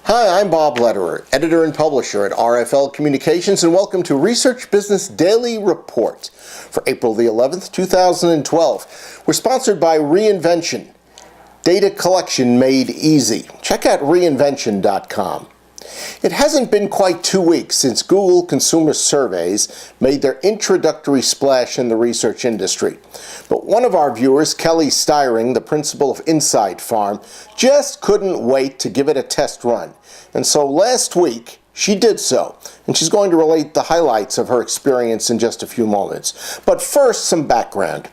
Hi, I'm Bob Lederer, editor and publisher at RFL Communications, and welcome to Research Business Daily Report for April the 11th, 2012. We're sponsored by Reinvention, data collection made easy. Check out reinvention.com. It hasn't been quite 2 weeks since Google Consumer Surveys made their introductory splash in the research industry. But one of our viewers, Kelly Styring, the principal of Inside Farm, just couldn't wait to give it a test run. And so last week, she did so, and she's going to relate the highlights of her experience in just a few moments. But first, some background.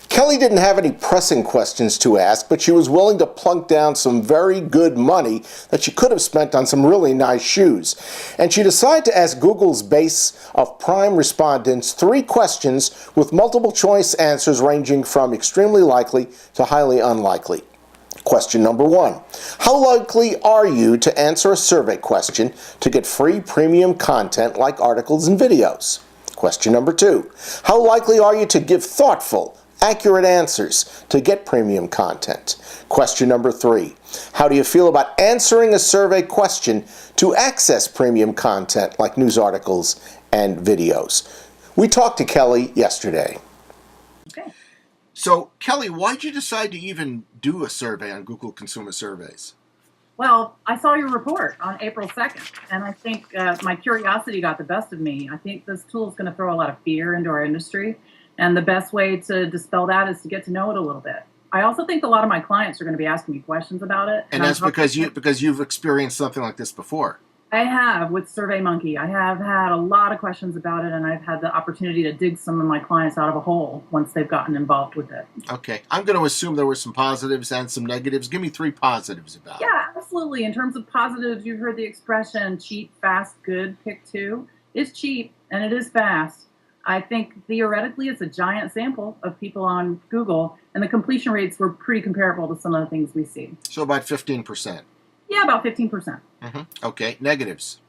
Kelly didn't have any pressing questions to ask, but she was willing to plunk down some very good money that she could have spent on some really nice shoes. And she decided to ask Google's base of prime respondents 3 questions with multiple choice answers ranging from extremely likely to highly unlikely. Question number 1. How likely are you to answer a survey question to get free premium content like articles and videos? Question number 2. How likely are you to give thoughtful, accurate answers to get premium content? Question number 3. How do you feel about answering a survey question to access premium content like news articles and videos? We talked to Kelly yesterday. Okay. So, Kelly, why'd you decide to even do a survey on Google Consumer Surveys? Well, I saw your report on April 2nd, and I think my curiosity got the best of me. I think this tool is going to throw a lot of fear into our industry, and the best way to dispel that is to get to know it a little bit. I also think a lot of my clients are going to be asking me questions about it. And that's because you've experienced something like this before. I have with SurveyMonkey. I have had a lot of questions about it, and I've had the opportunity to dig some of my clients out of a hole once they've gotten involved with it. Okay. I'm going to assume there were some positives and some negatives. Give me 3 positives about it. Yeah, absolutely. In terms of positives, you've heard the expression cheap, fast, good, pick 2. It's cheap, and it is fast. I think theoretically it's a giant sample of people on Google, and the completion rates were pretty comparable to some of the things we see. So about 15%. Yeah, about 15%. Okay. Negatives.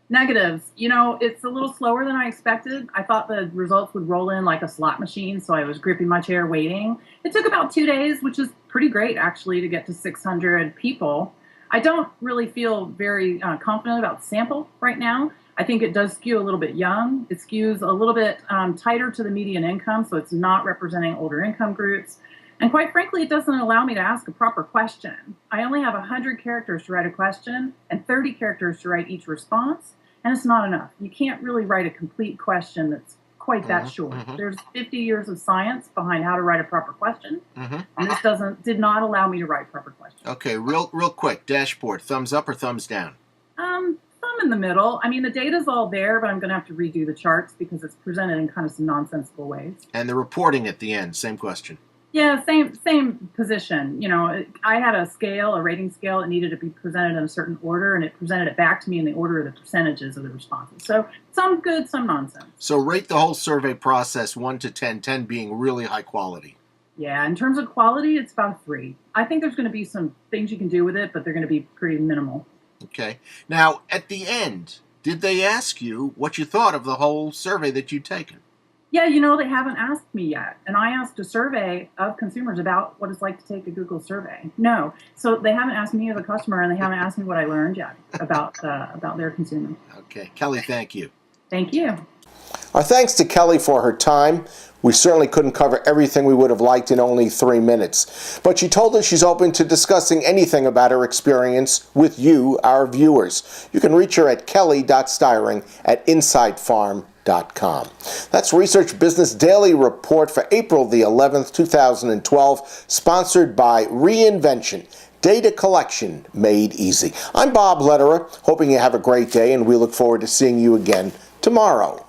Negatives. You know, it's a little slower than I expected. I thought the results would roll in like a slot machine, so I was gripping my chair waiting. It took about 2 days, which is pretty great, actually, to get to 600 people. I don't really feel very confident about sample right now. I think it does skew a little bit young. It skews a little bit tighter to the median income, so it's not representing older income groups. And quite frankly, it doesn't allow me to ask a proper question. I only have 100 characters to write a question and 30 characters to write each response, and it's not enough. You can't really write a complete question that's quite that short. There's 50 years of science behind how to write a proper question, and this did not allow me to write proper questions. Okay, real quick, dashboard, thumbs up or thumbs down? Thumb in the middle. I mean, the data's all there, but I'm going to have to redo the charts because it's presented in kind of some nonsensical ways. And the reporting at the end, same question. Yeah, same position. You know, I had a rating scale. It needed to be presented in a certain order, and it presented it back to me in the order of the percentages of the responses. So some good, some nonsense. So rate the whole survey process 1 to 10, 10 being really high quality. Yeah, in terms of quality, it's about a 3. I think there's going to be some things you can do with it, but they're going to be pretty minimal. Okay. Now, at the end, did they ask you what you thought of the whole survey that you'd taken? Yeah, you know, they haven't asked me yet. And I asked a survey of consumers about what it's like to take a Google survey. No. So they haven't asked me as a customer, and they haven't asked me what I learned yet about their consumers. Okay. Kelly, thank you. Thank you. Our thanks to Kelly for her time. We certainly couldn't cover everything we would have liked in only 3 minutes. But she told us she's open to discussing anything about her experience with you, our viewers. You can reach her at kelly.styring@insidefarm.com. That's Research Business Daily Report for April the 11th, 2012, sponsored by Reinvention, data collection made easy. I'm Bob Lederer, hoping you have a great day, and we look forward to seeing you again tomorrow.